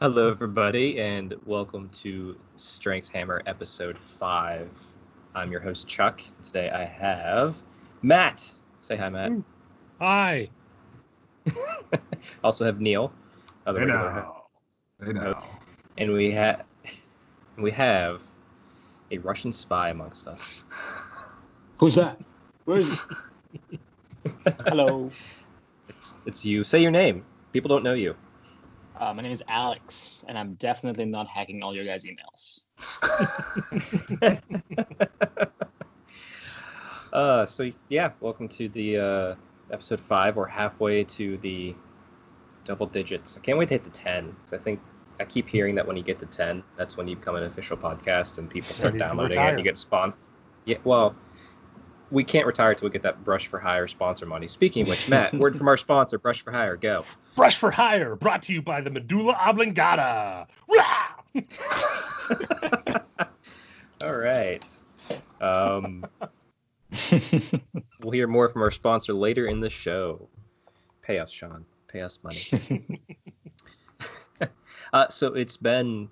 Hello, everybody, and welcome to Strength Hammer Episode 5. I'm your host, Chuck. Today I have Matt. Say hi, Matt. Hi. Also have Neil. Hey now. And we have a Russian spy amongst us. Who's that? Where is he? Hello. It's you. Say your name. People don't know you. My name is Aleks, and I'm definitely not hacking all your guys' emails. Welcome to the episode 5. We're halfway to the double digits. I can't wait to hit the 10. I think I keep hearing that when you get to 10, that's when you become an official podcast and people start downloading it and you get sponsored. Yeah, well, we can't retire till we get that Brush for Hire sponsor money. Speaking of which, Matt, word from our sponsor, Brush for Hire, go. Brush for Hire, brought to you by the medulla oblongata. All right. We'll hear more from our sponsor later in the show. Pay us, Sean. Pay us money. So it's been,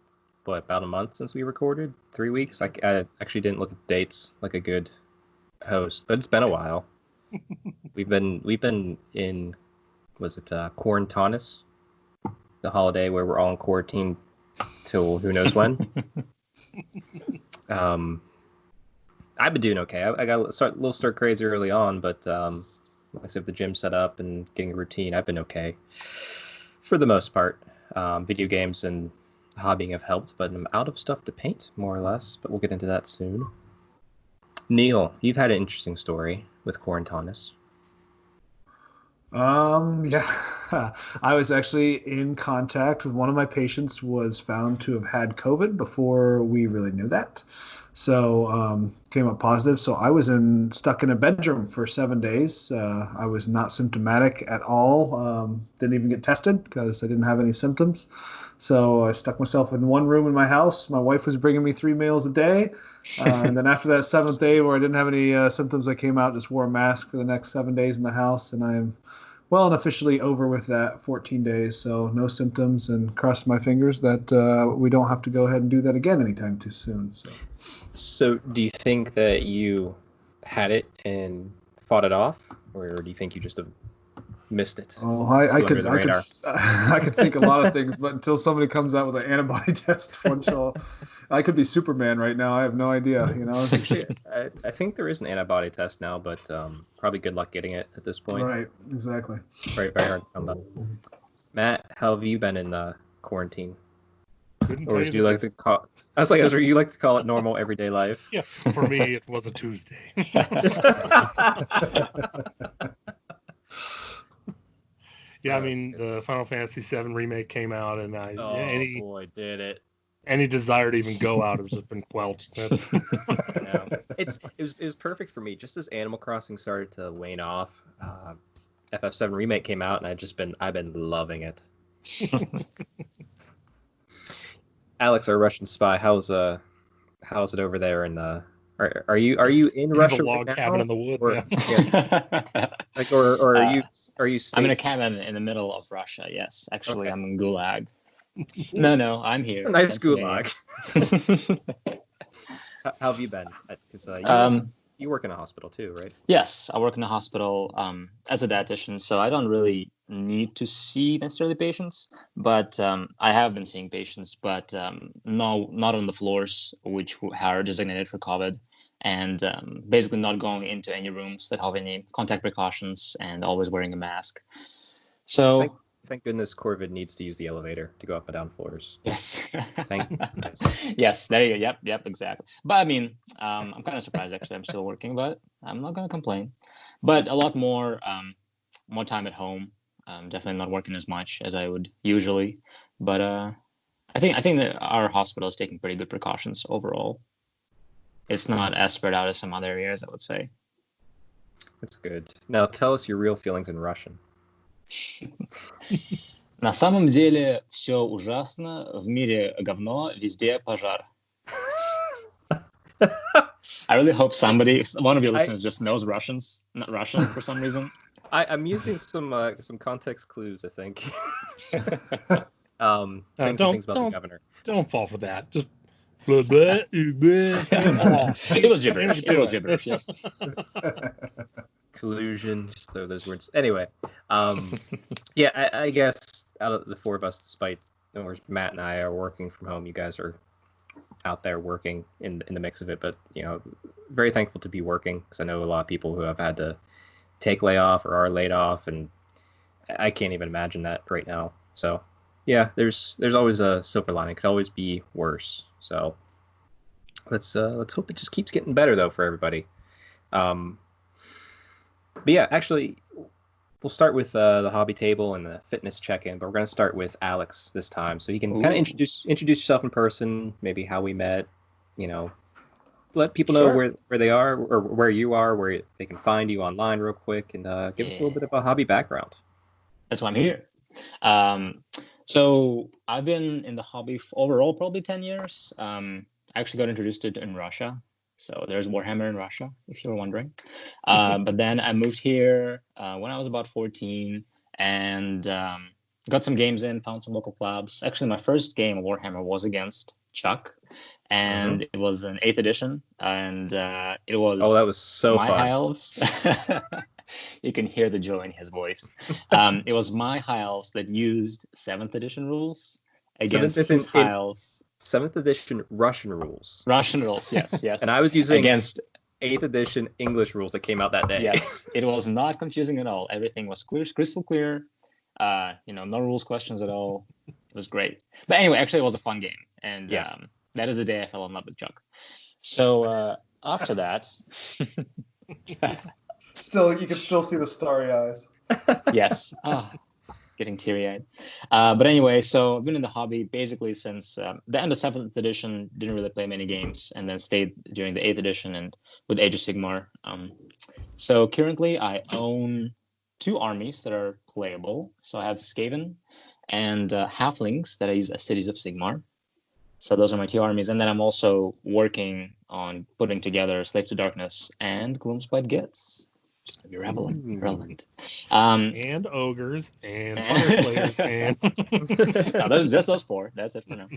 about a month since we recorded? 3 weeks? I actually didn't look at dates like a good host, but it's been a while. We've been in, Quarantanis, the holiday where we're all in quarantine till who knows when. I've been doing okay. I got a little stir crazy early on, but like I said, the gym set up and getting a routine, I've been okay for the most part. Video games and hobbying have helped, but I'm out of stuff to paint, more or less. But we'll get into that soon. Neil, you've had an interesting story with Quarantanis. Yeah. I was actually in contact with one of my patients was found to have had COVID before we really knew that. So came up positive. So I was stuck in a bedroom for 7 days. I was not symptomatic at all. Didn't even get tested because I didn't have any symptoms. So I stuck myself in one room in my house. My wife was bringing me 3 meals a day. And then after that 7th day where I didn't have any symptoms, I came out, just wore a mask for the next 7 days in the house. And I'm well and officially over with that 14 days. So no symptoms, and cross my fingers that we don't have to go ahead and do that again anytime too soon. So do you think that you had it and fought it off, or do you think you just have missed it? Oh, I could think a lot of things, but until somebody comes out with an antibody test, I could be Superman right now. I have no idea, I think there is an antibody test now, but probably good luck getting it at this point. Right, exactly. Very hard to come up. Matt, how have you been in quarantine? Or do you like to call? I was like, you like to call it normal everyday life? Yeah, for me it was a Tuesday. Yeah, I mean, the Final Fantasy VII remake came out, and boy, did it! Any desire to even go out has just been quelled. It was perfect for me. Just as Animal Crossing started to wane off, FF7 remake came out, and I've been loving it. Aleks, our Russian spy, how's it over there? And are you in Russia? A log cabin in the woods. Or are you? I'm in a cabin in the middle of Russia. Yes, actually, okay. I'm in Gulag. No, I'm here. Nice Gulag. How have you been? Because you work in a hospital too, right? Yes, I work in a hospital as a dietitian, so I don't really need to see necessarily patients, but I have been seeing patients, but no, not on the floors which are designated for COVID, and basically not going into any rooms that have any contact precautions and always wearing a mask. So thank goodness Corvid needs to use the elevator to go up and down floors. Yes. Yes. Yes, there you go. Yep, exactly. But I mean, I'm kind of surprised actually. I'm still working, but I'm not going to complain. But a lot more time at home. Definitely not working as much as I would usually. But I think that our hospital is taking pretty good precautions overall. It's not as spread out as some other areas, I would say. That's good. Now tell us your real feelings in Russian. На самом деле все ужасно, в мире говно, везде пожар. I really hope one of your listeners just knows Russian for some reason. I'm using some context clues, I think. Saying some Don't things about the governor. don't fall for that. Just blah, blah, blah. It was gibberish. It was gibberish. Yep. Collusion, just throw those words. Anyway, yeah, I guess out of the four of us, despite Matt and I are working from home, you guys are out there working in the mix of it. But very thankful to be working, because I know a lot of people who have had to take layoff or are laid off, and I can't even imagine that right now. So yeah, there's always a silver lining. It could always be worse. So let's hope it just keeps getting better though for everybody. But yeah, actually, we'll start with the hobby table and the fitness check-in. But we're gonna start with Aleks this time, so you can kind of introduce yourself in person, maybe how we met. Let people know where they are or where you are, where they can find you online, real quick, and give us a little bit of a hobby background. That's why I'm here. So I've been in the hobby overall probably 10 years. I actually got introduced to it in Russia. So there's Warhammer in Russia, if you were wondering. But then I moved here when I was about 14 and got some games in, found some local clubs. Actually, my first game of Warhammer was against Chuck, and it was an 8th edition, and it was... Oh, that was so my fun. High Elves. You can hear the joy in his voice. It was my High Elves that used 7th edition rules against his High Elves. 7th edition Russian rules. Russian rules, yes. And I was using against 8th edition English rules that came out that day. Yes, it was not confusing at all. Everything was clear, crystal clear. No rules questions at all. It was great. But anyway, actually, it was a fun game, and that is the day I fell in love with Chuck. So after that, you can still see the starry eyes. Yes. Getting teary-eyed. But anyway, so I've been in the hobby basically since the end of 7th edition. Didn't really play many games, and then stayed during the 8th edition and with Age of Sigmar. So currently I own 2 armies that are playable. So I have Skaven and Halflings that I use as Cities of Sigmar. So those are my 2 armies. And then I'm also working on putting together Slave to Darkness and Gloomspite Gitz. Just to be relevant. And ogres and fire slayers and no, those, just those 4. That's it for now.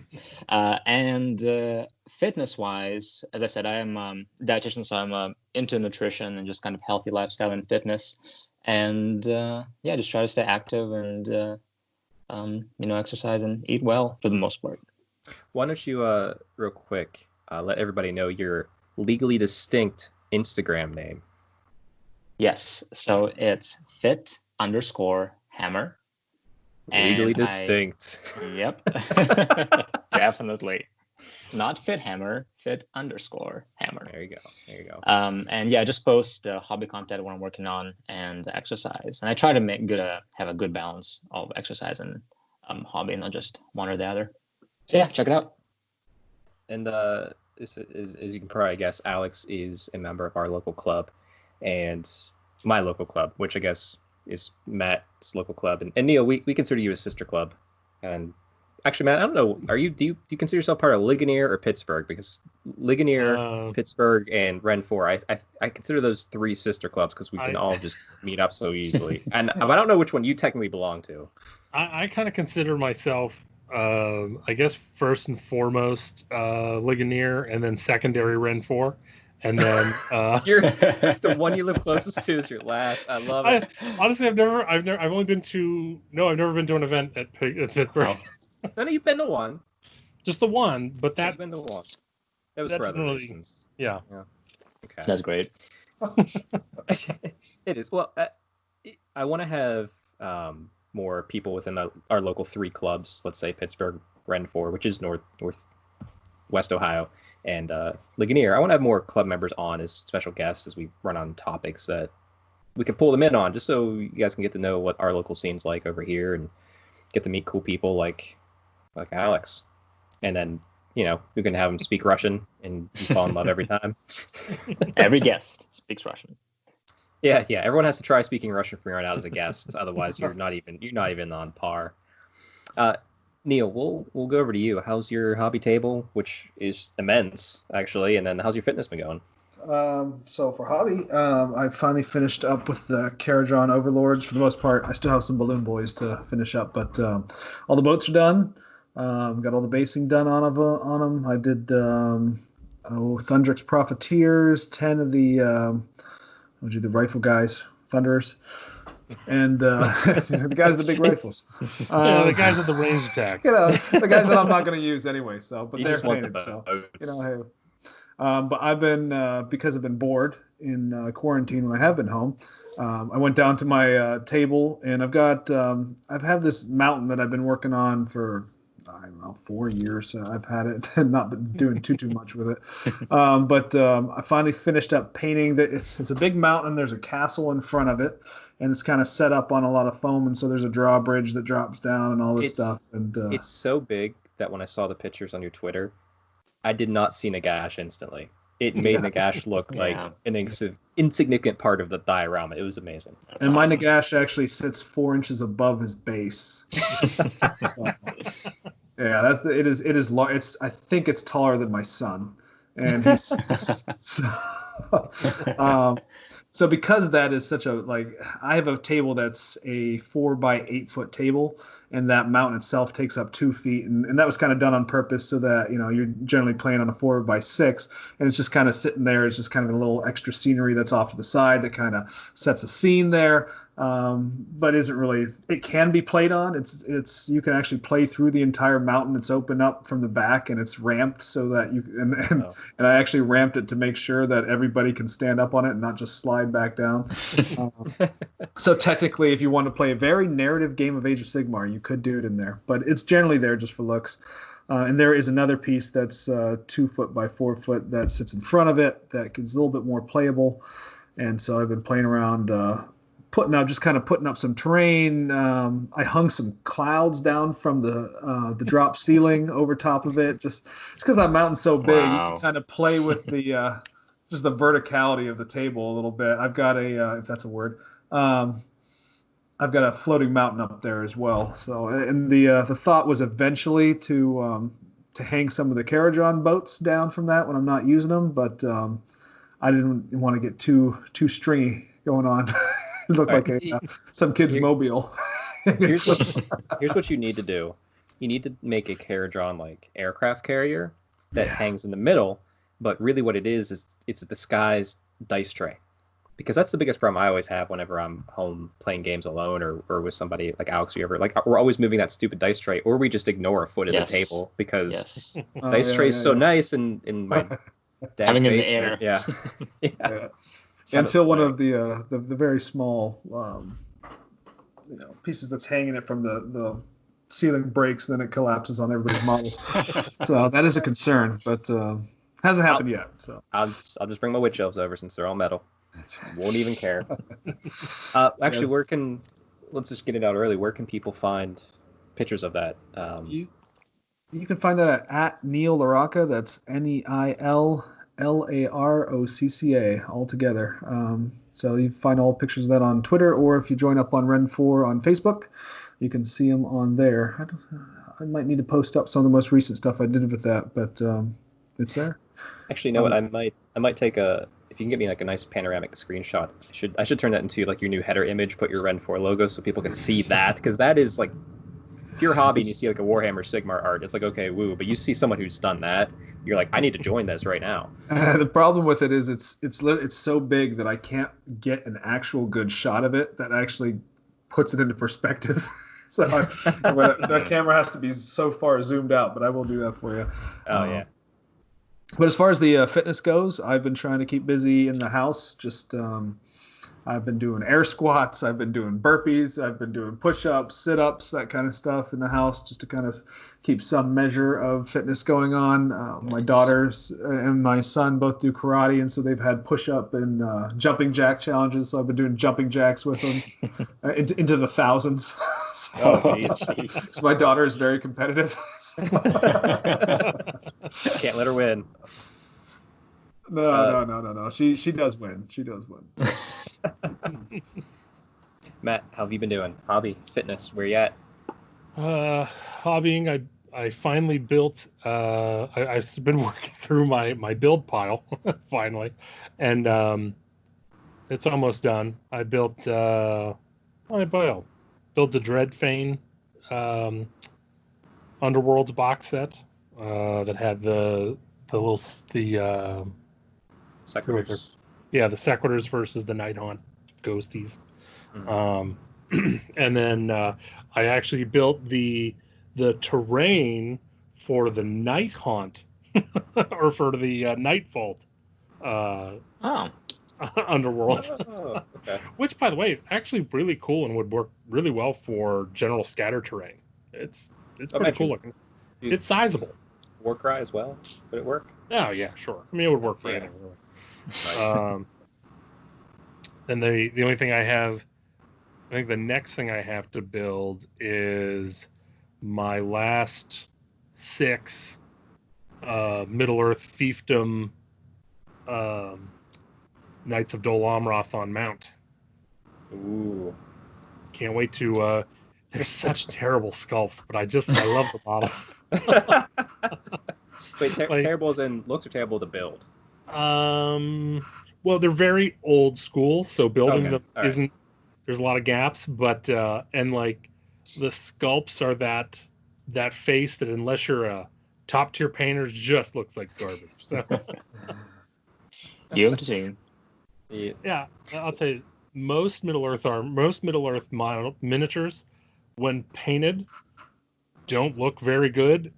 And fitness-wise, as I said, I am a dietitian, so I'm into nutrition and just kind of healthy lifestyle and fitness. And just try to stay active and exercise and eat well for the most part. Why don't you, real quick, let everybody know your legally distinct Instagram name? Yes, so it's fit_hammer. Legally distinct. Yep. Definitely. Not fit hammer, fit_hammer. There you go. And yeah, I just post hobby content what I'm working on and exercise. And I try to have a good balance of exercise and hobby, not just one or the other. So yeah, check it out. And as you can probably guess, Aleks is a member of our local club. And my local club, which I guess is Matt's local club, and Neil, we consider you a sister club. And actually, Matt, I don't know, do you consider yourself part of Ligonier or Pittsburgh? Because Ligonier, Pittsburgh, and Ren 4, I consider those 3 sister clubs because we can all just meet up so easily. And I don't know which one you technically belong to. I kind of consider myself, I guess, first and foremost Ligonier, and then secondary Ren 4. And then you're the one you live closest to is your last. I love it. Honestly, I've never been to an event at Pittsburgh. No, you've been to one. Just the one, but that. You've been to one. That was for other reasons. Yeah. Okay. That's great. It is. Well, I want to have more people within our local 3 clubs. Let's say Pittsburgh, Ren 4, which is Northwest Ohio, and Ligonier. I want to have more club members on as special guests as we run on topics that we can pull them in on, just so you guys can get to know what our local scene's like over here and get to meet cool people like Aleks. And then, we can have them speak Russian and you fall in love every time. Every guest speaks Russian. Yeah. Everyone has to try speaking Russian for you're out as a guest. Otherwise, you're not even on par. Neil, we'll go over to you. How's your hobby table, which is immense, actually, and then how's your fitness been going? So for hobby, I finally finished up with the Caradron Overlords for the most part. I still have some Balloon Boys to finish up, but all the boats are done. Got all the basing done on them. I did Thundrix Profiteers, 10 of the the rifle guys, Thunderers, and the guys with the big rifles. Yeah, the guys with the range attacks. The guys that I'm not going to use anyway. So, but You they're just want the painted. So, boats. hey. But I've been because I've been bored in quarantine when I have been home. I went down to my table and I've had this mountain that I've been working on for I don't know 4 years. I've had it and not been doing too much with it. But I finally finished up painting that. It's a big mountain. There's a castle in front of it, and it's kind of set up on a lot of foam, and so there's a drawbridge that drops down and all this stuff. And it's so big that when I saw the pictures on your Twitter, I did not see Nagash instantly. It made Nagash look like an insignificant part of the diorama. It was amazing. That's awesome. My Nagash actually sits 4 inches above his base. So, yeah, it is large. I think it's taller than my son, and he's so because that is such a I have a table that's a 4 by 8 foot table, and that mountain itself takes up 2 feet, and that was kind of done on purpose so that you're generally playing on a 4 by 6, and it's just kind of sitting there. It's just kind of a little extra scenery that's off to the side that kind of sets a scene there. But isn't really. It can be played on. It's you can actually play through the entire mountain. It's open up from the back and it's ramped so that you and I actually ramped it to make sure that everybody can stand up on it and not just slide back down. So technically, if you want to play a very narrative game of Age of Sigmar, you could do it in there. But it's generally there just for looks. And there is another piece that's 2 foot by 4 foot that sits in front of it that is a little bit more playable. And so I've been playing around. Putting up some terrain. I hung some clouds down from the drop ceiling over top of it, just because that mountain's so big. Wow. You can kind of play with the just the verticality of the table a little bit. I've got if that's a word. I've got a floating mountain up there as well. So, and the thought was eventually to hang some of the Caradron boats down from that when I'm not using them, but I didn't want to get too stringy going on. It looked like some kid's mobile. here's what you need to do. You need to make a Caradron aircraft carrier that hangs in the middle, but really what it is it's a disguised dice tray. Because that's the biggest problem I always have whenever I'm home playing games alone or with somebody like Aleks or whoever. We're always moving that stupid dice tray, or we just ignore a foot of the table because dice tray is so nice in my having in the air. Yeah. Until one of the very small pieces that's hanging it from the ceiling breaks, then it collapses on everybody's models. So that is a concern, but hasn't happened yet. So I'll just bring my witch elves over since they're all metal. That's right. Won't even care. Actually, let's just get it out early. Where can people find pictures of that? You can find that at Neil LaRocca. That's NeilLarocca all together. So you find all pictures of that on Twitter, or if you join up on Ren4 on Facebook, you can see them on there. I might need to post up some of the most recent stuff I did with that, but it's there. Actually, you know what? I might take if you can get me a nice panoramic screenshot. I should turn that into your new header image. Put your Ren4 logo so people can see that, because that is if you're a hobby and you see a Warhammer Sigmar art, it's okay, woo. But you see someone who's done that, you're like, I need to join this right now. The problem with it is it's so big that I can't get an actual good shot of it that actually puts it into perspective. So the camera has to be so far zoomed out, but I will do that for you. Oh yeah. But as far as the fitness goes, I've been trying to keep busy in the house. Just I've been doing air squats, I've been doing burpees, I've been doing push-ups, sit-ups, that kind of stuff in the house, just to kind of keep some measure of fitness going on. Nice. My daughters and my son both do karate, and so they've had push-up and jumping jack challenges. So I've been doing jumping jacks with them into the thousands. So my daughter is very competitive. Can't let her win. No. She does win. She does win. Matt, how have you been doing? Hobby, fitness, where you at? Hobbying. I I finally built. I've been working through my build pile finally, and it's almost done. I built. What did I build? Built the Dreadfane Underworlds box set that had the Sequitors. yeah, the Sequitors versus the Nighthaunt Ghosties. Mm-hmm. And then I actually built the terrain for the Nighthaunt or for the Nightvault Underworld. Oh, okay. Which, by the way, is actually really cool and would work really well for general scatter terrain. It's pretty cool looking. It's sizable. Warcry as well. Would it work? Oh yeah, sure. I mean, it would work for anything really. Nice. And the only thing I have, I think the next thing I have to build is my last 6 Middle Earth fiefdom Knights of Dol Amroth on mount. Ooh. Can't wait to. They're such terrible sculpts, but I love the models. Wait, terrible as in looks or terrible to build? Well, they're very old school, so building them All right. isn't. There's a lot of gaps, but and like the sculpts are that face that unless you're a top tier painter, just looks like garbage. So You have to see. yeah, I'll tell you, most Middle Earth miniatures, when painted, don't look very good.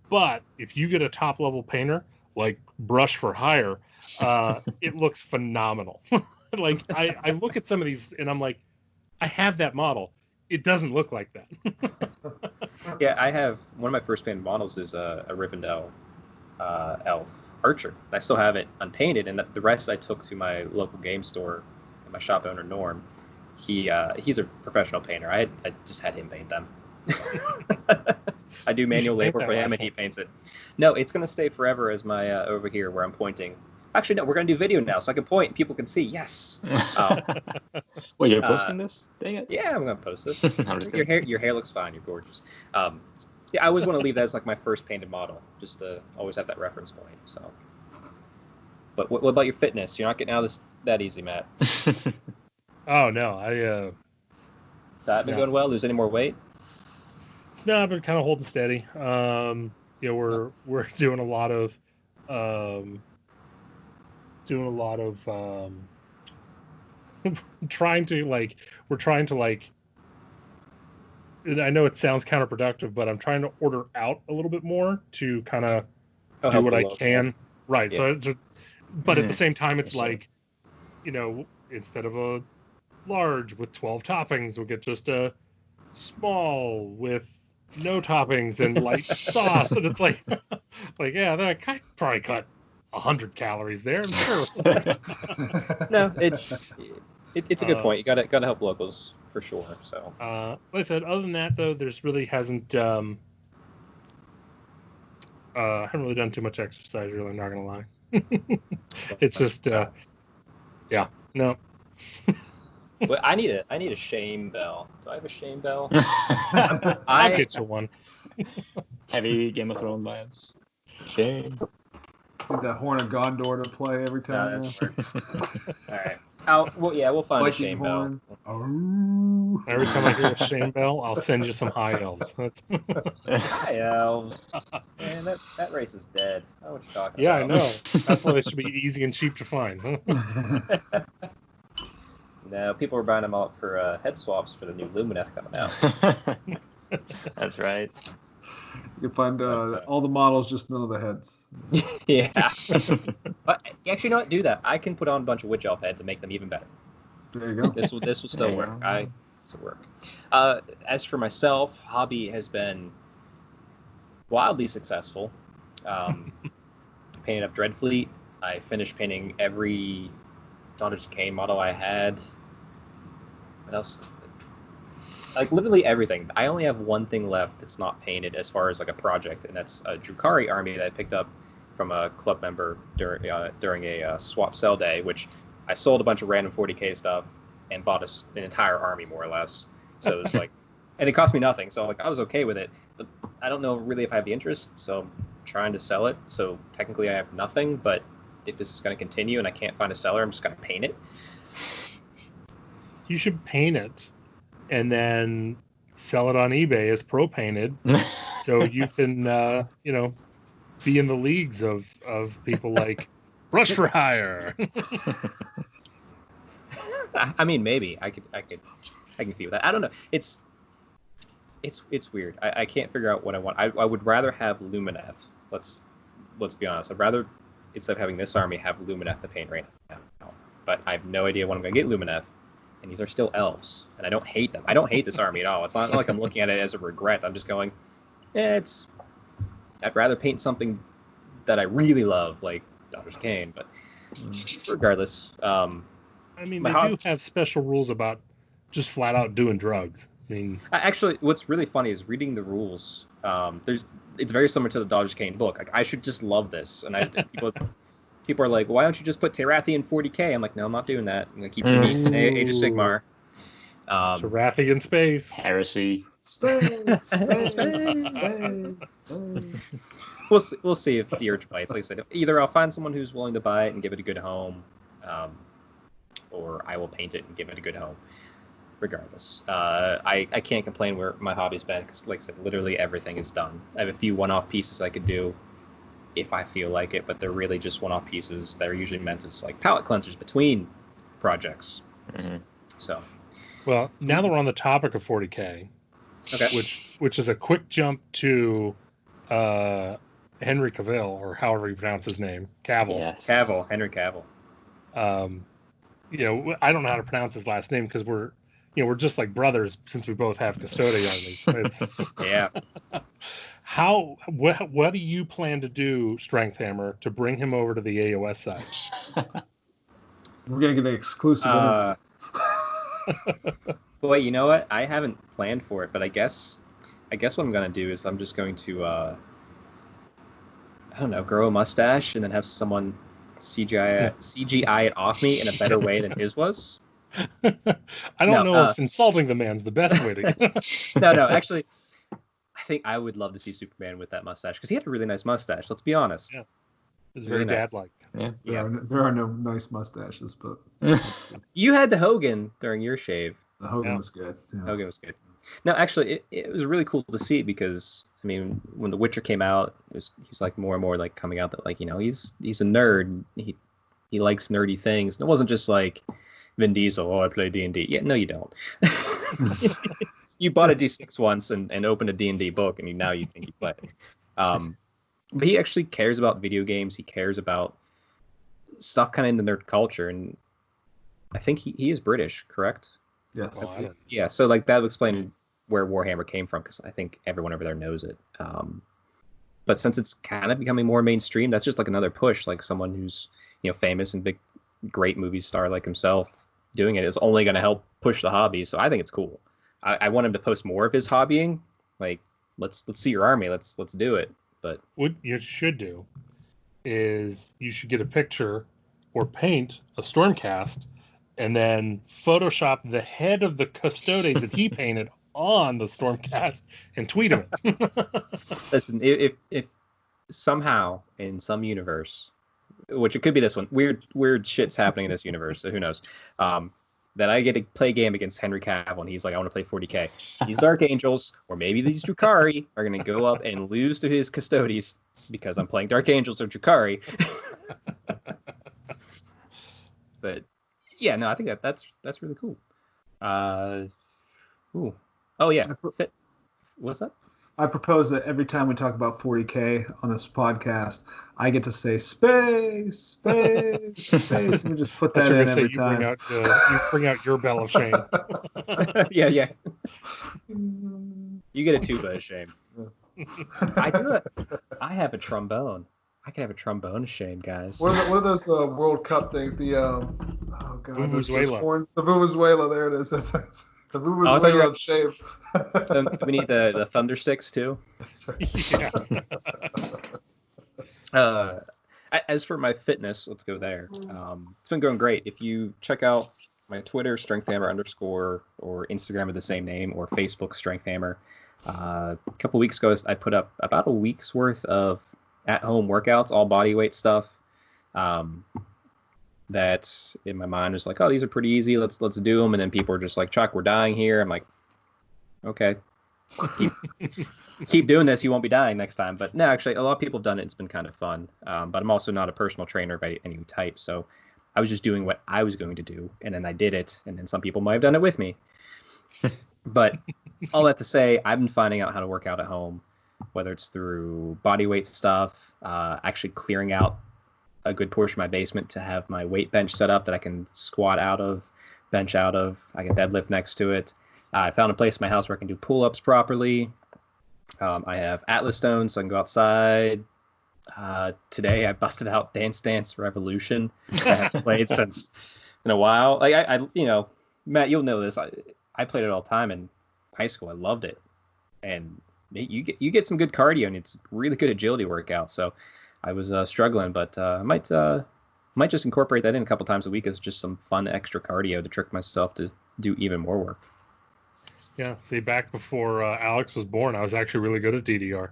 But if you get a top level painter like Brush for Hire, it looks phenomenal. Like I look at some of these and I'm like, I have that model. It doesn't look like that. Yeah, I have one of my first painted models is a Rivendell elf archer. I still have it unpainted, and the rest I took to my local game store, my shop owner Norm. He's a professional painter. I just had him paint them. I do manual labor for him, and he paints it. No, it's gonna stay forever as my over here where I'm pointing. Actually, no, we're gonna do video now, so I can point. People can see. Yes. Wait, you're posting this? Dang it! Yeah, I'm gonna post this. I'm just Your hair looks fine. You're gorgeous. Yeah, I always want to leave that as like my first painted model, just to always have that reference point. So, but what about your fitness? You're not getting out of this that easy, Matt. Oh no, That been going well? Lose any more weight? No, I've been kind of holding steady. We're doing a lot of trying to I know it sounds counterproductive, but I'm trying to order out a little bit more to kind of do what I can. Right. Yeah. But at the same time, it's like, instead of a large with 12 toppings, we'll get just a small with no toppings and light sauce. And it's like, yeah, then I probably cut 100 calories there. I'm sure. No, it's a good point. You gotta help locals for sure. So, like I said, other than that though, there's really hasn't. I haven't really done too much exercise. Really, I'm not gonna lie. It's just, yeah, no. Well, I need a shame bell. Do I have a shame bell? I'll get you one. Heavy Game of Thrones vibes. Shame. Need that Horn of Gondor to play every time. All right. We'll find Viking a shame horn. Bell. Every time I hear a shame bell, I'll send you some high elves. High elves. Man, that race is dead. I know what you're talking about. Yeah, I know. That's why they should be easy and cheap to find. No, people were buying them out for head swaps for the new Lumineth coming out. That's right. You can find all the models, just none of the heads. Yeah. But actually, you know what? Do that. I can put on a bunch of witch elf heads and make them even better. There you go. This will still work. This will work. As for myself, hobby has been wildly successful. Painted up Dreadfleet. I finished painting every Daughters of Cain model I had. What else? Like literally everything. I only have one thing left that's not painted as far as like a project, and that's a Drukhari army that I picked up from a club member during a swap sell day, which I sold a bunch of random 40k stuff and bought an entire army more or less. So it was like, and it cost me nothing, so like I was okay with it. But I don't know really if I have the interest, so I'm trying to sell it. So technically I have nothing, but if this is going to continue and I can't find a seller, I'm just going to paint it. You should paint it and then sell it on eBay as pro painted, so you can be in the leagues of people like Brush for Hire. I mean, maybe I can compete with that. I don't know. It's weird. I can't figure out what I want. I would rather have Lumineth. Let's be honest. I'd rather, instead of having this army, have Lumineth to paint right now. But I have no idea when I'm going to get Lumineth. And these are still elves, and I don't hate them. I don't hate this army at all. It's not like I'm looking at it as a regret. I'm just going, I'd rather paint something that I really love, like Daughter's Kane. But regardless, I mean, they do have special rules about just flat out doing drugs. I mean, actually, what's really funny is reading the rules. It's very similar to the Daughter's Kane book. Like, I should just love this, and people are like, why don't you just put Terathi in 40k? I'm like, no, I'm not doing that. I'm going to keep Age of Sigmar. Terathi in space. Heresy. Space. We'll see if the urge bites. Like I said, either I'll find someone who's willing to buy it and give it a good home, or I will paint it and give it a good home. Regardless, I can't complain where my hobby's been, because, like I said, literally everything is done. I have a few one-off pieces I could do if I feel like it, but they're really just one-off pieces that are usually meant as like palette cleansers between projects. Mm-hmm. So, well, now that we're on the topic of 40k, okay, which is a quick jump to Henry Cavill, or however you pronounce his name, Cavill. Yes. Henry Cavill. I don't know how to pronounce his last name because we're just like brothers since we both have Custodian armies. Yeah. What do you plan to do, Strengthhammer, to bring him over to the AOS side? We're gonna get an exclusive interview. Boy, you know what? I haven't planned for it, but I guess what I'm gonna do is I'm just going to I don't know, grow a mustache and then have someone CGI it off me in a better way than his was. I don't know if insulting the man's the best way to go. No, actually, I think I would love to see Superman with that mustache, because he had a really nice mustache. Let's be honest. Yeah. It was very nice. dad-like. Yeah. There are no nice mustaches, but you had the Hogan during your shave. The Hogan was good. Yeah. Hogan was good. No, actually, it was really cool to see, because I mean, when The Witcher came out, he's like more and more like coming out that, like, he's a nerd. He likes nerdy things. And it wasn't just like Vin Diesel. Oh, I play D&D. Yeah, no, you don't. You bought a D6 once and opened a D&D book, and now you think you play. But he actually cares about video games. He cares about stuff kind of in the nerd culture, and I think he is British, correct? Yes. Yeah, so like that would explain where Warhammer came from, because I think everyone over there knows it. But since it's kind of becoming more mainstream, that's just like another push. Like someone who's famous and great movie star like himself doing it is only going to help push the hobby. So I think it's cool. I want him to post more of his hobbying. Like, let's see your army. Let's do it. But what you should do is you should get a picture or paint a Stormcast and then Photoshop the head of the Custodes that he painted on the Stormcast and tweet him. Listen, if somehow in some universe, which it could be this one, weird shit's happening in this universe, so who knows, that I get to play a game against Henry Cavill, and he's like, I want to play 40k. These Dark Angels, or maybe these Drukhari, are going to go up and lose to his Custodes because I'm playing Dark Angels or Drukhari. But yeah, no, I think that's really cool. Ooh. Oh yeah. What's that? I propose that every time we talk about 40k on this podcast, I get to say space, space, space, and we just put that in every time. You bring out your bell of shame. Yeah. You get a tuba of shame. I have a trombone. I can have a trombone of shame, guys. What are those World Cup things? The Vuvuzela. The Vuvuzela. There it is. That's the Vuvuzela of shame. We need the thunder sticks too. That's right. Yeah. As for my fitness, let's go there. It's been going great. If you check out my Twitter, Strengthhammer _ or Instagram of the same name, or Facebook, Strengthhammer, A couple weeks ago, I put up about a week's worth of at-home workouts, all body weight stuff. That in my mind was like, oh, these are pretty easy. Let's do them. And then people are just like, Chuck, we're dying here. I'm like, okay, keep doing this. You won't be dying next time. But no, actually, a lot of people have done it. It's been kind of fun. But I'm also not a personal trainer of any type. So I was just doing what I was going to do. And then I did it. And then some people might have done it with me. But all that to say, I've been finding out how to work out at home, whether it's through body weight stuff, actually clearing out a good portion of my basement to have my weight bench set up that I can squat out of, bench out of. I can deadlift next to it. I found a place in my house where I can do pull-ups properly. I have Atlas stones, so I can go outside. Today I busted out Dance Dance Revolution. I haven't played since in a while. Like I Matt, you'll know this. I played it all the time in high school. I loved it, and you get some good cardio, and it's really good agility workout. So I was struggling, but I might just incorporate that in a couple times a week as just some fun extra cardio to trick myself to do even more work. Yeah, see, back before Aleks was born, I was actually really good at DDR.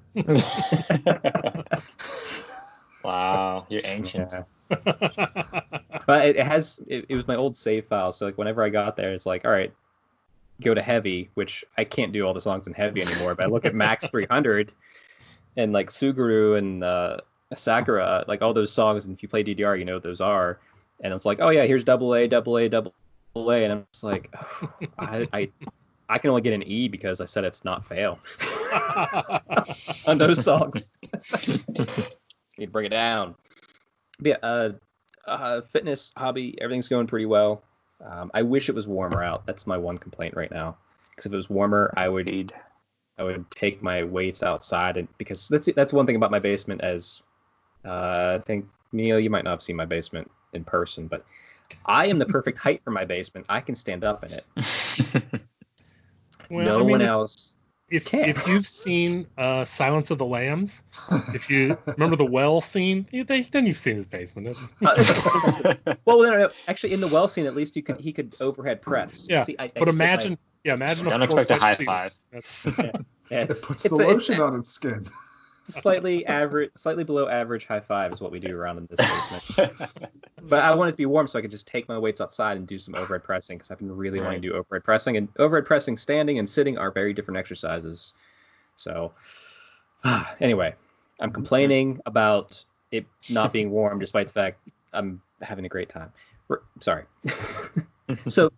Wow, you're ancient. Yeah. But it was my old save file, so like whenever I got there, it's like, all right, go to heavy, which I can't do all the songs in heavy anymore. But I look at max 300 and like Suguru and Sakura, like all those songs, and if you play DDR, you know what those are. And it's like, oh yeah, here's double A, double A, double A, and I'm just like, oh, I can only get an E because I said it's not fail on those songs. Need to bring it down. But yeah, fitness hobby, everything's going pretty well. I wish it was warmer out. That's my one complaint right now. Because if it was warmer, I would take my weights outside, and because that's one thing about my basement. As I think Neil, you might not have seen my basement in person, but I am the perfect height for my basement. I can stand up in it. Well, one else. If you've seen Silence of the Lambs, if you remember the well scene, then you've seen his basement. Well, no, actually, in the well scene, at least he could overhead press. Yeah, See, but imagine. Imagine. Don't expect a high five. It puts the lotion on its skin. Slightly below average high five is what we do around in this basement. But I want it to be warm so I could just take my weights outside and do some overhead pressing, because I've been really wanting to do overhead pressing. And overhead pressing, standing and sitting are very different exercises. So anyway, I'm complaining about it not being warm despite the fact I'm having a great time. Sorry. So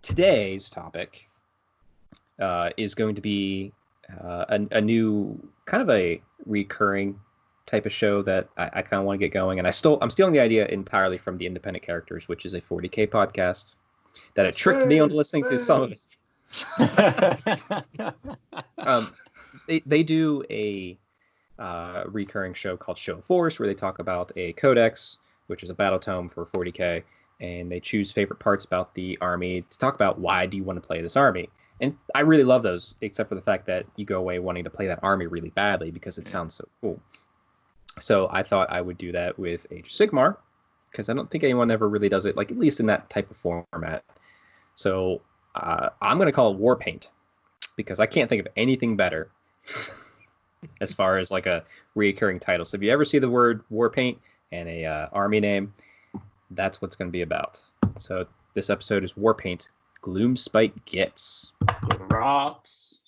today's topic is going to be a new kind of a recurring type of show that I kind of want to get going. And I'm stealing the idea entirely from the Independent Characters, which is a 40K podcast that it tricked me into listening to some of it. They do a recurring show called Show of Force, where they talk about a codex, which is a battle tome for 40K, and they choose favorite parts about the army to talk about why do you want to play this army. And I really love those, except for the fact that you go away wanting to play that army really badly because it sounds so cool. So I thought I would do that with Age of Sigmar, because I don't think anyone ever really does it, like at least in that type of format. So I'm going to call it Warpaint, because I can't think of anything better as far as like a reoccurring title. So if you ever see the word Warpaint and a army name, that's what's going to be about. So this episode is Warpaint, Gloomspite Gitz. Rocks.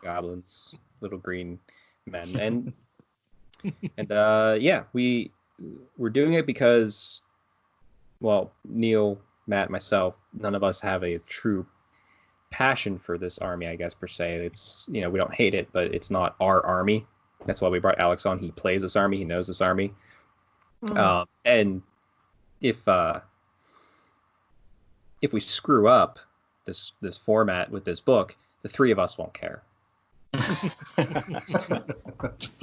Goblins, little green men. And yeah, we're doing it because, well, Neil, Matt, myself, none of us have a true passion for this army, I guess, per se. It's, we don't hate it, but it's not our army. That's why we brought Aleks on. He plays this army. He knows this army. And if we screw up this format with this book, the three of us won't care.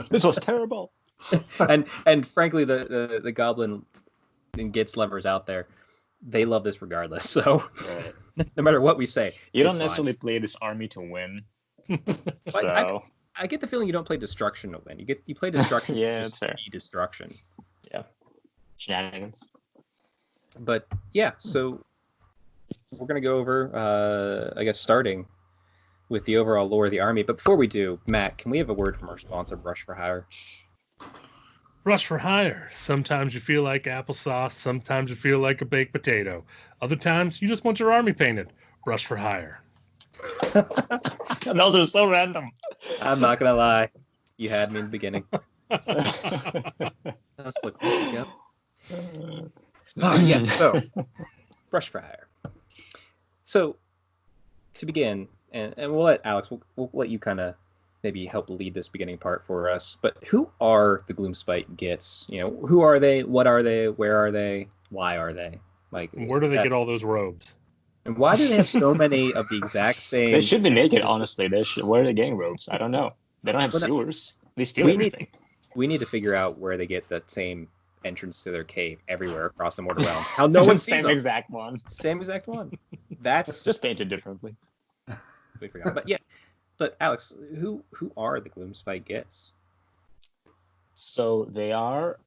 This was terrible. and frankly, the Goblin and Gitz lovers out there, they love this regardless. So no matter what we say, you don't necessarily play this army to win. So I get the feeling you don't play destruction to win. You play destruction. Yeah, to just that's fair. Be destruction. Yeah, shenanigans. But yeah, so we're gonna go over, I guess, starting with the overall lore of the army. But before we do, Matt, can we have a word from our sponsor, Brush for Hire? Brush for Hire. Sometimes you feel like applesauce. Sometimes you feel like a baked potato. Other times you just want your army painted. Brush for Hire. Those are so random. I'm not gonna lie, you had me in the beginning. Let's look close again. Yes. So, Brush for Hire. So, to begin, and we'll let Alex, we'll let you kind of maybe help lead this beginning part for us. But who are the Gloomspite Gitz? You know, who are they? What are they? Where are they? Why are they? Like, where do they get all those robes? And why do they have so many of the exact same? They should be naked, honestly. Where are they getting robes? I don't know. They don't have sewers. They steal everything. We need to figure out where they get that same entrance to their cave everywhere across the Mortal Realm. How no one sees same them. exact one. Same exact one. That's just painted differently. We forgot. But yeah. But Alex, who are the Gloomspite Gitz? So they are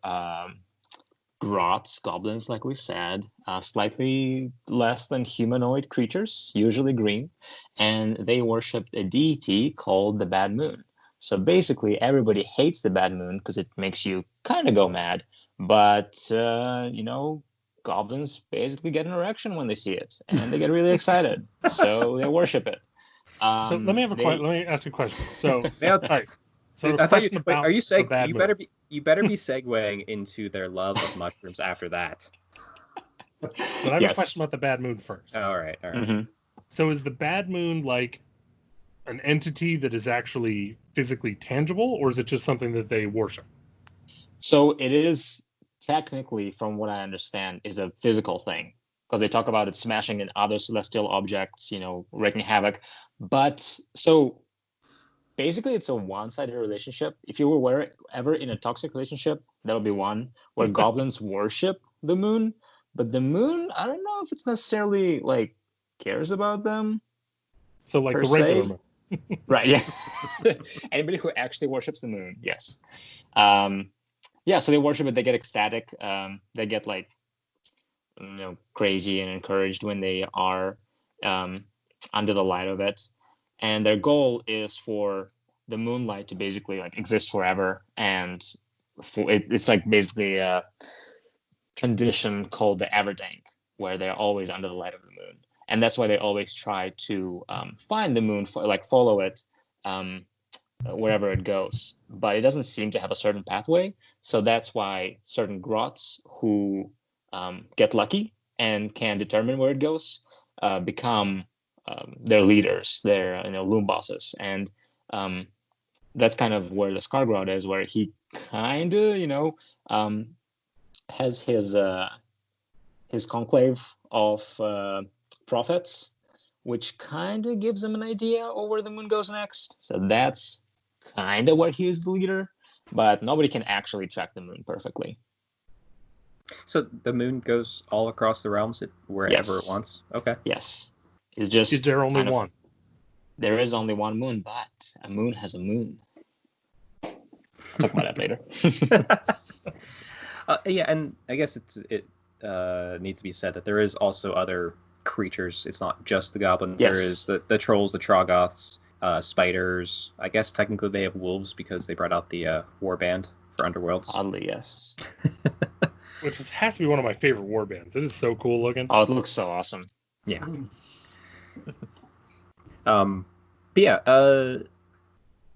grots, goblins, like we said, slightly less than humanoid creatures, usually green, and they worship a deity called the Bad Moon. So basically, everybody hates the Bad Moon because it makes you kind of go mad. But goblins basically get an erection when they see it, and they get really excited. So they worship it. So let me ask you a question. So, right. So I thought are you saying you better be segueing into their love of mushrooms after that? But I have a question about the Bad Moon first. All right. Mm-hmm. So is the Bad Moon like an entity that is actually physically tangible, or is it just something that they worship? So it is technically, from what I understand, is a physical thing. Because they talk about it smashing in other celestial objects, wreaking havoc. But so basically, it's a one-sided relationship. If you were ever in a toxic relationship, that would be one where goblins worship the moon. But the moon, I don't know if it's necessarily like cares about them. So like the regular moon. Right, yeah. Anybody who actually worships the moon, yes. So they worship it, they get ecstatic. They get like crazy and encouraged when they are under the light of it, and their goal is for the moonlight to basically like exist forever, and it's like basically a condition called the Everdank, where they're always under the light of the moon, and that's why they always try to find the moon, follow it wherever it goes, but it doesn't seem to have a certain pathway. So that's why certain grots who get lucky and can determine where it goes, become their leaders, their loom bosses, and that's kind of where the Scar Grot is, where he kind of has his conclave of prophets, which kind of gives him an idea of where the moon goes next. So that's kind of where he is the leader, but nobody can actually track the moon perfectly. So the moon goes all across the realms, wherever it wants? Okay. Yes. It's just... Is there only one? There is only one moon, but a moon has a moon. I'll talk about that later. Yeah, and I guess it needs to be said that there is also other creatures. It's not just the goblins. Yes. There is the trolls, the Troggoths, spiders. I guess technically they have wolves because they brought out the warband for Underworlds. Oddly, yes. Which has to be one of my favorite warbands. It is so cool looking. Oh, it looks so awesome. Yeah. But yeah,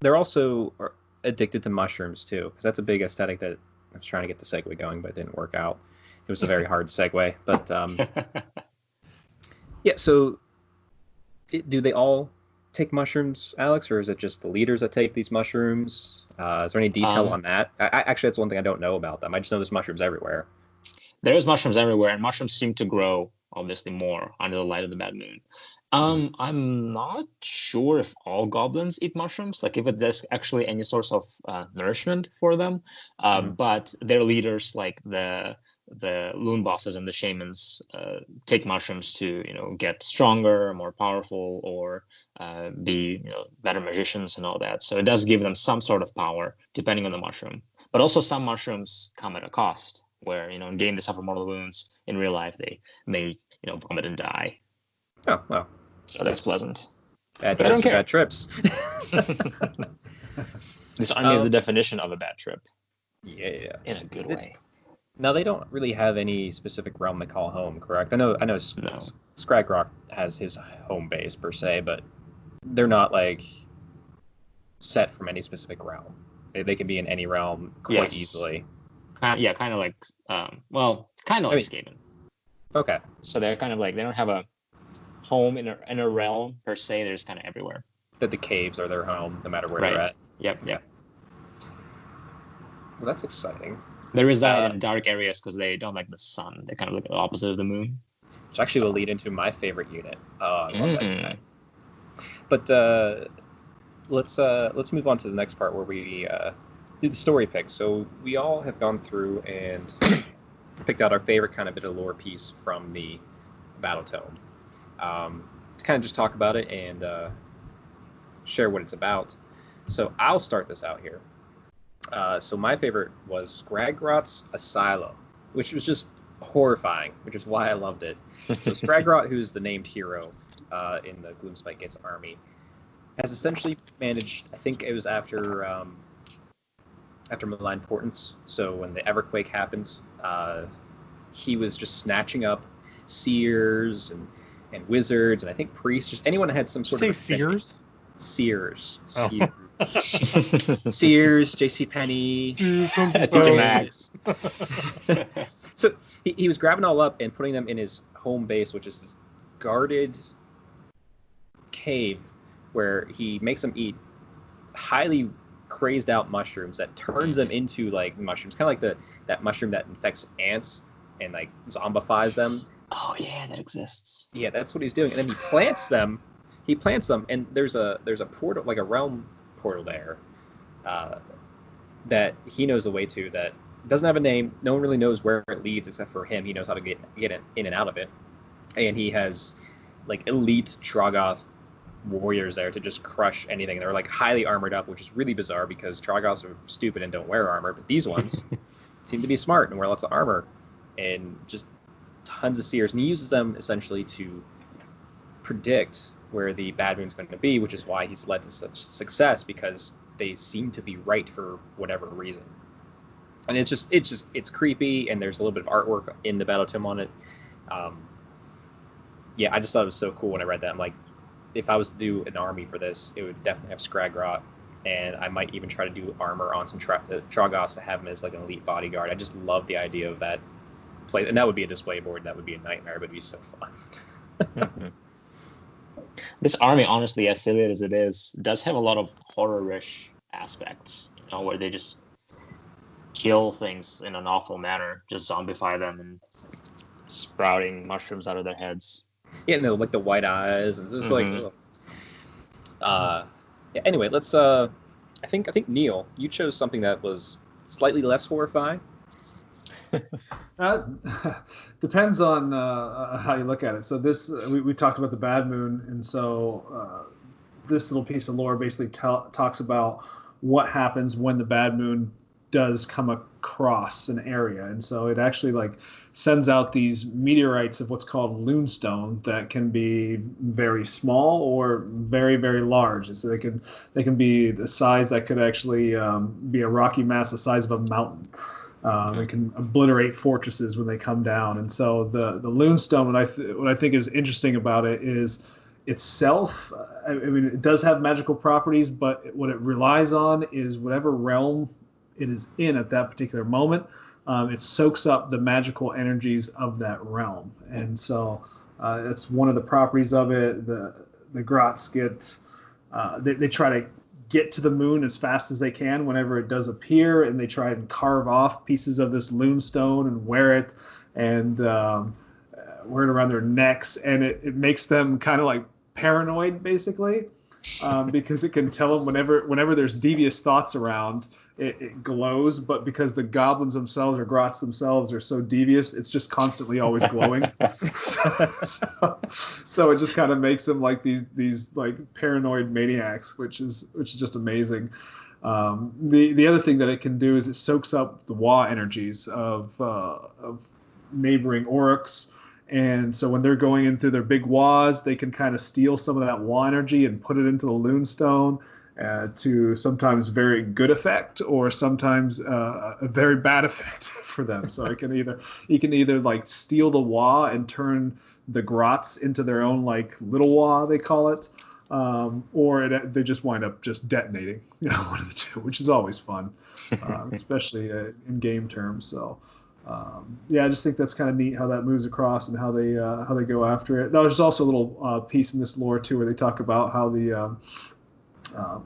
they're also addicted to mushrooms too, because that's a big aesthetic that I was trying to get the segue going, but it didn't work out. It was a very hard segue, but yeah. So, do they all take mushrooms, Alex, or is it just the leaders that take these mushrooms? Is there any detail on that? Actually, that's one thing I don't know about them. I just know there's mushrooms everywhere. There is mushrooms everywhere, and mushrooms seem to grow obviously more under the light of the Bad Moon. I'm not sure if all goblins eat mushrooms, like if there's actually any source of nourishment for them. But their leaders, like the loon bosses and the shamans, take mushrooms to get stronger, more powerful, or be better magicians and all that. So it does give them some sort of power depending on the mushroom. But also some mushrooms come at a cost, where in game they suffer mortal wounds. In real life they may vomit and die. Oh, wow. So that's pleasant. Bad trips are bad trips. This army is the definition of a bad trip. Yeah. In a good way. Now, they don't really have any specific realm they call home, correct? I know Scragrok has his home base, per se, but they're not, like, set from any specific realm. They can be in any realm quite easily. Kind of like, Skaven. Okay. So they're kind of like, they don't have a home in a realm, per se. They're just kind of everywhere. That the caves are their home, no matter where they're at. Yep. Well, that's exciting. They reside in dark areas because they don't like the sun. They're kind of like the opposite of the moon. Which actually will lead into my favorite unit. I love that unit. But let's move on to the next part where we do the story picks. So we all have gone through and picked out our favorite kind of bit of lore piece from the Battle Tome. To kind of just talk about it and share what it's about. So I'll start this out here. So my favorite was Scragrot's Asylum, which was just horrifying, which is why I loved it. So Scragrot, who's the named hero in the Gloomspite Gitz army, has essentially managed, I think it was after Malign Portents, so when the Everquake happens, he was just snatching up seers and wizards, and I think priests, just anyone that had some sort of... Seers? Seers. Oh. Sears, JCPenney, TJ Maxx. So he was grabbing all up and putting them in his home base, which is this guarded cave where he makes them eat highly crazed out mushrooms that turns them into like mushrooms, kind of like that mushroom that infects ants and like zombifies them. Oh yeah, that exists. Yeah, that's what he's doing, and then he plants them. And there's a portal, like a realm portal there, that he knows the way to, that doesn't have a name. No one really knows where it leads except for him. He knows how to get in and out of it, and he has like elite Troggoth warriors there to just crush anything. They're like highly armored up, which is really bizarre because Troggoths are stupid and don't wear armor, but these ones seem to be smart and wear lots of armor, and just tons of seers. And he uses them essentially to predict where the bad moon's going to be, which is why he's led to such success, because they seem to be right for whatever reason. And it's creepy, and there's a little bit of artwork in the Battle Tome on it. Yeah, I just thought it was so cool when I read that. I'm like, if I was to do an army for this, it would definitely have Scragrot, and I might even try to do armor on some Troggoths to have him as like an elite bodyguard. I just love the idea of that play, and that would be a display board. That would be a nightmare, but it'd be so fun. This army, honestly, as silly as it is, does have a lot of horror-ish aspects, where they just kill things in an awful manner, just zombify them and sprouting mushrooms out of their heads. Yeah, and like the white eyes, and it's just yeah, anyway, let's I think Neil, you chose something that was slightly less horrifying. Depends on how you look at it. So this we talked about the bad moon, and so this little piece of lore basically talks about what happens when the bad moon does come across an area, and so it actually like sends out these meteorites of what's called lunestone that can be very small or very, very large. And so they can be the size that could actually be a rocky mass the size of a mountain. They can obliterate fortresses when they come down. And so the lunestone, what I think is interesting about it is itself. I mean, it does have magical properties, but what it relies on is whatever realm it is in at that particular moment. It soaks up the magical energies of that realm. And so that's one of the properties of it. The Grots get, they try to get to the moon as fast as they can whenever it does appear, and they try and carve off pieces of this lunestone and wear it around their necks, and it makes them kind of like paranoid, basically, because it can tell them whenever there's devious thoughts around, it glows. But because the goblins themselves or grots themselves are so devious, it's just constantly always glowing. so it just kind of makes them like these like paranoid maniacs, which is just amazing. The other thing that it can do is it soaks up the Wa energies of neighboring orcs And so when they're going into their big Waa's, they can kind of steal some of that Waa energy and put it into the Loonstone to sometimes very good effect or sometimes a very bad effect for them. So you can either like steal the Waa and turn the Grots into their own like little Waa, they call it, or they just wind up just detonating, one of the two, which is always fun, especially in game terms. So. I just think that's kind of neat how that moves across and how they go after it. Now, there's also a little piece in this lore too where they talk about how the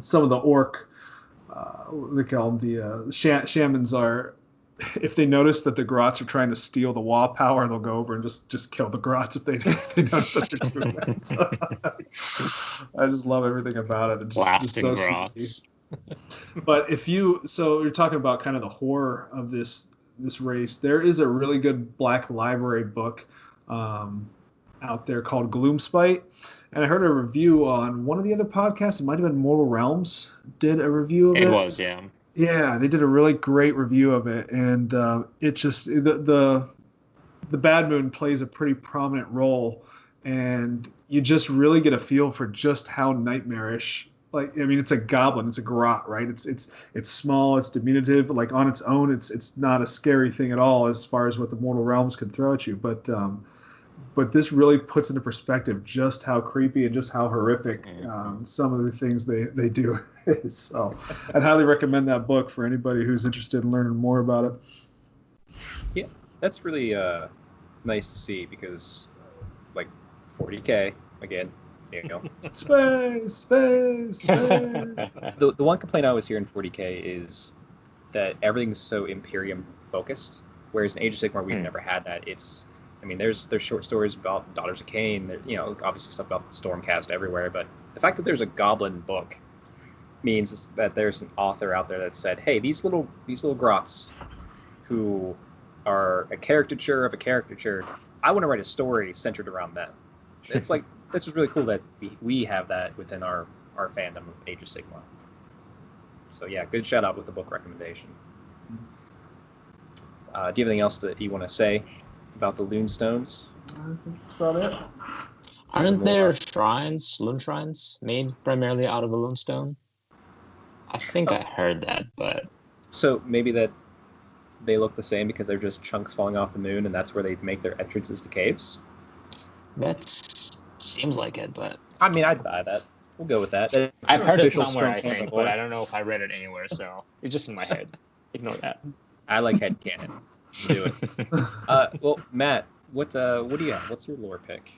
some of the orc, what they call them, the shamans are, if they notice that the Grots are trying to steal the Waa power, they'll go over and just kill the Grots if they notice that they're doing that. So, I just love everything about it. It's just so Grots. But so you're talking about kind of the horror of this race. There is a really good Black Library book out there called Gloomspite, and I heard a review on one of the other podcasts. It might have been Mortal Realms did a review of it. It was, yeah. Yeah, they did a really great review of it, and it just the Bad Moon plays a pretty prominent role, and you just really get a feel for just how nightmarish. Like, I mean, it's a goblin, it's a grot, right? It's small, it's diminutive. Like on its own, it's not a scary thing at all as far as what the mortal realms could throw at you. But this really puts into perspective just how creepy and just how horrific some of the things they do is. So, I'd highly recommend that book for anybody who's interested in learning more about it. Yeah, that's really nice to see because, like, 40K again. Space. The one complaint I always hear in 40K is that everything's so Imperium focused, whereas in Age of Sigmar we've never had that. There's short stories about Daughters of Cain, obviously stuff about Stormcast everywhere, but the fact that there's a goblin book means that there's an author out there that said, hey, these little grots who are a caricature of a caricature, I want to write a story centered around them. It's like, this is really cool that we have that within our fandom of Age of Sigmar. So yeah, good shout out with the book recommendation. Do you have anything else that you want to say about the Loonstones? I think that's about it. Aren't there shrines, loon shrines, made primarily out of a loonstone? I think I heard that, but... So maybe that they look the same because they're just chunks falling off the moon and that's where they make their entrances to caves? That seems like it, but... I'd buy that. We'll go with that. I've heard it somewhere, I think, but I don't know if I read it anywhere, so it's just in my head. Ignore that. I like headcanon. Do it. Well, Matt, what do you have? What's your lore pick?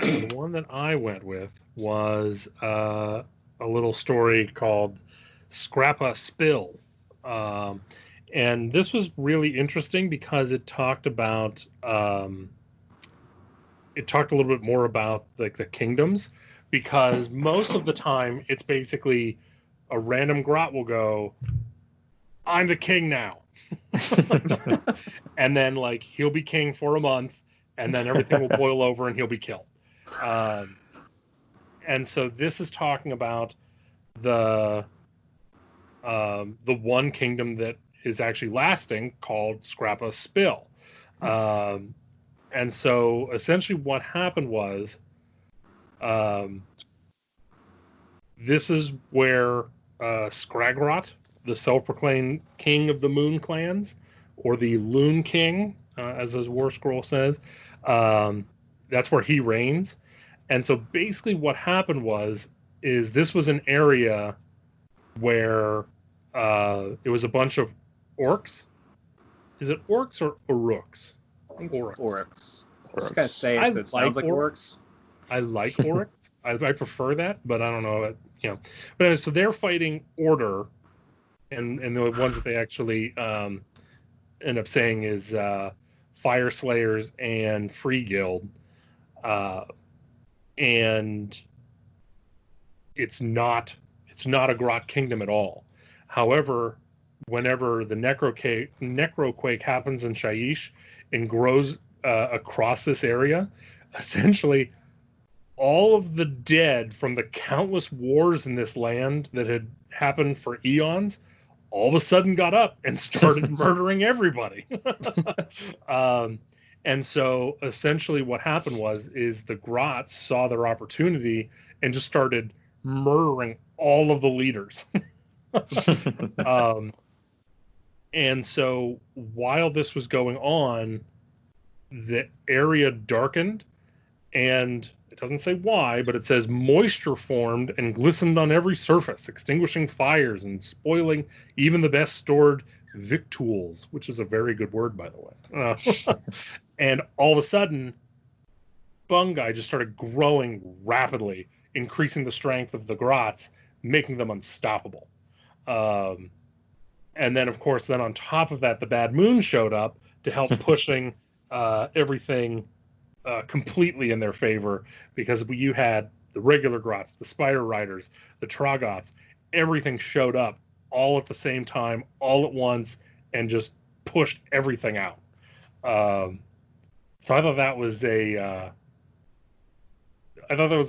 The one that I went with was a little story called Scrappa Spill. And this was really interesting because it talked about... it talked a little bit more about like the kingdoms, because most of the time it's basically a random grot will go, I'm the king now. And then like he'll be king for a month and then everything will boil over and he'll be killed. And so this is talking about the one kingdom that is actually lasting called Scrappa Spill. And so essentially what happened was this is where Skragrot, the self-proclaimed king of the Moon clans, or the Loon King, as his war scroll says, that's where he reigns. And so basically what happened is this was an area where it was a bunch of orcs. Is it orcs or urooks? I think it's orcs. Just kind of say it so it sounds like orcs. I like orcs. I prefer that, but I don't know. But anyway, so they're fighting Order, and the ones that they actually end up saying is Fire Slayers and Free Guild, and it's not a Grot Kingdom at all. However, whenever the Necroquake happens in Shyish and grows across this area, essentially all of the dead from the countless wars in this land that had happened for eons all of a sudden got up and started murdering everybody. And And so essentially what happened is the Grots saw their opportunity and just started murdering all of the leaders. And so while this was going on, the area darkened, and it doesn't say why, but it says moisture formed and glistened on every surface, extinguishing fires and spoiling even the best stored victuals, which is a very good word, by the way. And all of a sudden, fungi just started growing rapidly, increasing the strength of the Grots, making them unstoppable. And then, of course, then on top of that, the Bad Moon showed up to help pushing everything completely in their favor, because you had the regular Grots, the Spider Riders, the Troggoths, everything showed up all at the same time, all at once, and just pushed everything out. So I thought that was a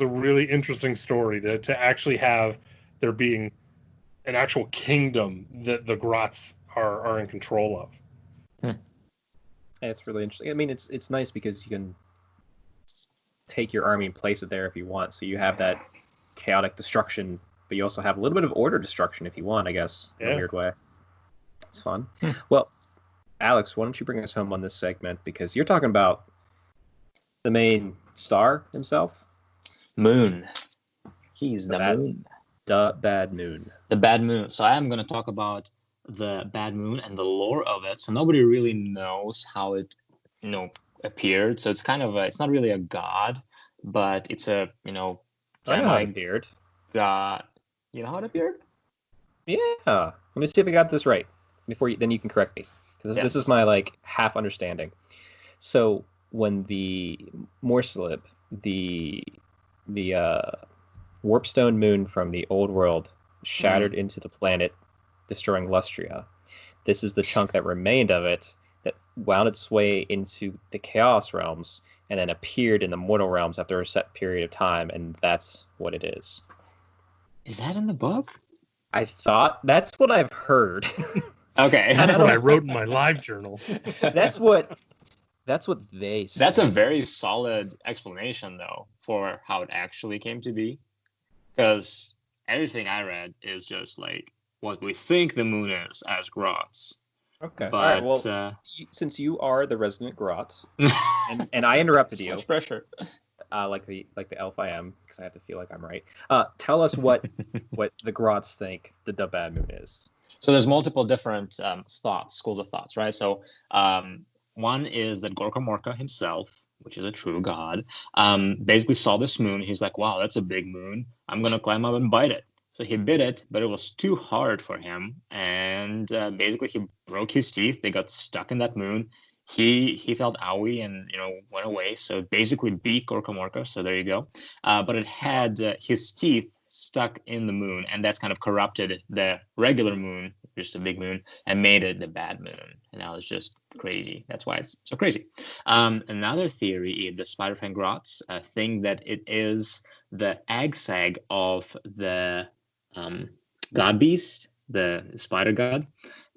really interesting story to actually have there being an actual kingdom that the Grots are in control of. Yeah, it's really interesting. I mean, it's nice because you can take your army and place it there if you want. So you have that chaotic destruction, but you also have a little bit of order destruction if you want, I guess, in a weird way. It's fun. Well, Alex, why don't you bring us home on this segment, because you're talking about the main star himself? Moon. He's the moon. The Bad Moon. The Bad Moon. So I am going to talk about the Bad Moon and the lore of it. So nobody really knows how it, appeared. So it's kind of it's not really a god, but it's a, I know how it appeared. God. You know how it appeared? Yeah. Let me see if I got this right then you can correct me, because this is my half understanding. So when the Morsalib, the Warpstone moon from the old world, shattered into the planet, destroying Lustria, this is the chunk that remained of it that wound its way into the Chaos realms and then appeared in the mortal realms after a set period of time, and that's what it is. Is that in the book? I thought that's what I've heard. Okay. That's what I wrote in my live journal. That's what they say. That's a very solid explanation, though, for how it actually came to be. Because everything I read is just what we think the moon is as Grots. Okay. But, all right, well, since you are the resident Grot, and I interrupted you. Much pressure. Like the elf I am, because I have to feel like I'm right. Tell us what the Grots think the Bad Moon is. So there's multiple different schools of thoughts, right? So one is that Gorka Morka himself, which is a true god, basically saw this moon. He's like, wow, that's a big moon. I'm going to climb up and bite it. So he bit it, but it was too hard for him. And basically he broke his teeth. They got stuck in that moon. He felt owie and, went away. So it basically beat Gorka Morka. So there you go. But it had his teeth stuck in the moon, and that's kind of corrupted the regular moon, just a big moon, and made it the Bad Moon. And now it's just crazy. That's why it's so crazy. Another theory is the Spiderfang Grots think that it is the egg sag of the god beast, the spider god,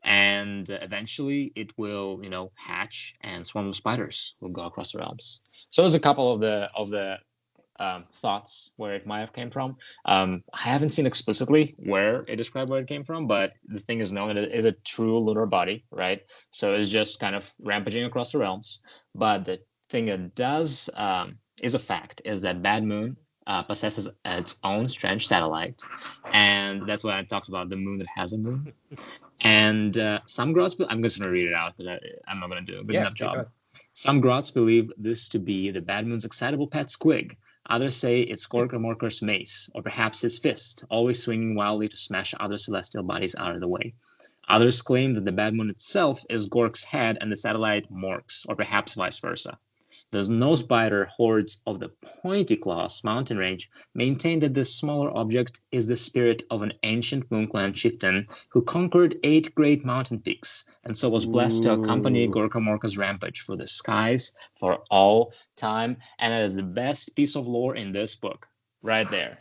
and eventually it will, hatch, and swarm of spiders will go across the realms. So there's a couple of the thoughts where it might have came from. I haven't seen explicitly where it described where it came from, but the thing is known that it is a true lunar body, right? So it's just kind of rampaging across the realms. But the thing that does is a fact is that Bad Moon possesses its own strange satellite, and that's why I talked about the moon that has a moon. And some Grots, I'm just going to read it out because I'm not going to do a good enough job. Some Grots believe this to be the Bad Moon's excitable pet squig. Others say it's Gorka Morka's mace, or perhaps his fist, always swinging wildly to smash other celestial bodies out of the way. Others claim that the Bad Moon itself is Gork's head and the satellite Mork's, or perhaps vice versa. The Nosebiter hordes of the Pointy Claws mountain range maintain that this smaller object is the spirit of an ancient MoonClan chieftain who conquered 8 great mountain peaks, and so was blessed to accompany Gorka Morka's rampage through the skies for all time. And that is the best piece of lore in this book, right there.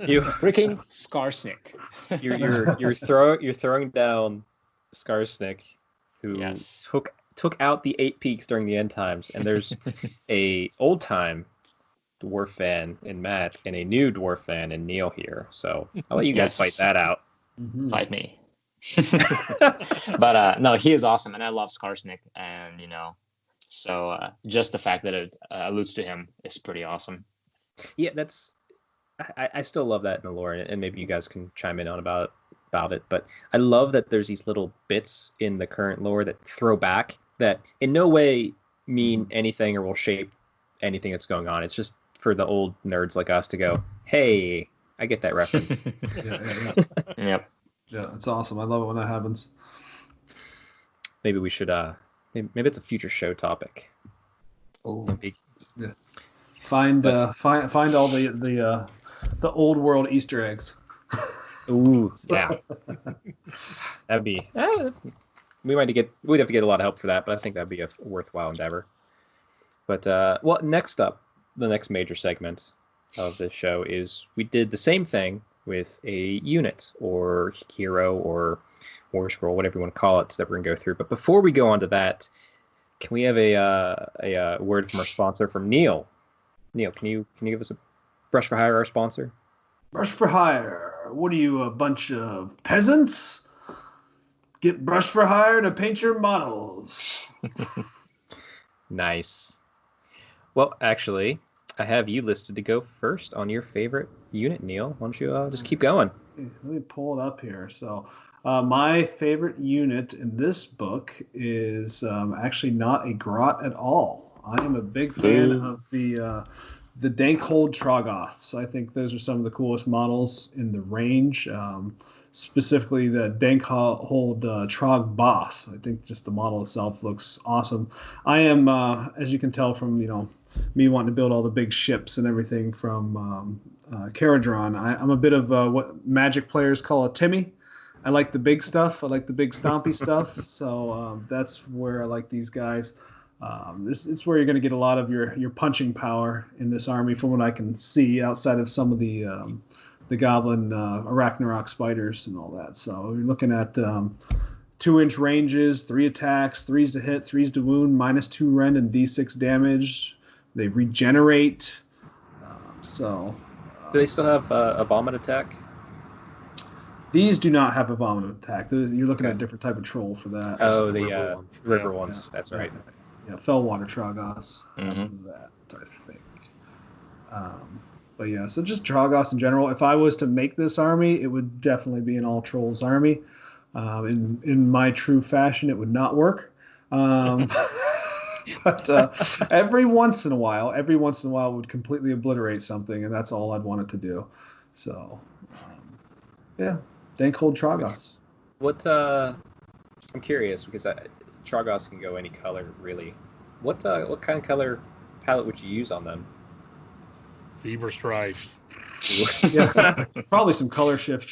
You freaking Skarsnik. You're throwing down Skarsnik, who took took out the 8 peaks during the end times, and there's a old time dwarf fan in Matt and a new dwarf fan in Neil here. So I'll let you guys fight that out. Mm-hmm. Fight me. But no, he is awesome, and I love Skarsnik, and so just the fact that it alludes to him is pretty awesome. Yeah, I still love that in the lore, and maybe you guys can chime in on about it. But I love that there's these little bits in the current lore that throw back that in no way mean anything or will shape anything that's going on. It's just for the old nerds like us to go, hey, I get that reference. Yep. Yeah, it's awesome. I love it when that happens. Maybe we should maybe it's a future show topic. Oh, yeah. Find all the old world Easter eggs. Ooh, yeah. That'd be we'd have to get a lot of help for that, but I think that'd be a worthwhile endeavor. But well, next up, the next major segment of this show is we did the same thing with a unit or hero or war scroll, whatever you want to call it, that we're gonna go through. But before we go on to that, can we have a word from our sponsor, from Neil? Neil, can you give us a brush for hire, our sponsor? Brush for hire. What are you, a bunch of peasants? Get brush for hire to paint your models. Nice. Well, actually, I have you listed to go first on your favorite unit, Neil. Why don't you just keep going? Let me pull it up here. So my favorite unit in this book is actually not a grot at all. I am a big fan of the Dankhold Troggoths. I think those are some of the coolest models in the range. Specifically the Dankhold Trog Boss. I think just the model itself looks awesome. I am, as you can tell from me wanting to build all the big ships and everything from Caradron, I'm a bit of what Magic players call a Timmy. I like the big stuff. I like the big stompy stuff. So that's where I like these guys. It's where you're going to get a lot of your punching power in this army, from what I can see, outside of some of the Goblin Arachnarok spiders and all that. So you're looking at 2-inch ranges, 3 attacks, 3s to hit, 3s to wound, -2 rend and d6 damage. They regenerate. Do they still have a vomit attack? These do not have a vomit attack. You're looking at a different type of troll for that. Oh, the river ones. Yeah. That's right. Yeah, Fellwater Troggoths. Mm-hmm. That, I think. But yeah, so just Troggoths in general. If I was to make this army, it would definitely be an all trolls army. In my true fashion, it would not work. But every once in a while, it would completely obliterate something, and that's all I'd want it to do. So, yeah, Dankhold Troggoths. What I'm curious, because Troggoths can go any color, really. What kind of color palette would you use on them? Zebra stripes. Yeah, probably some color shift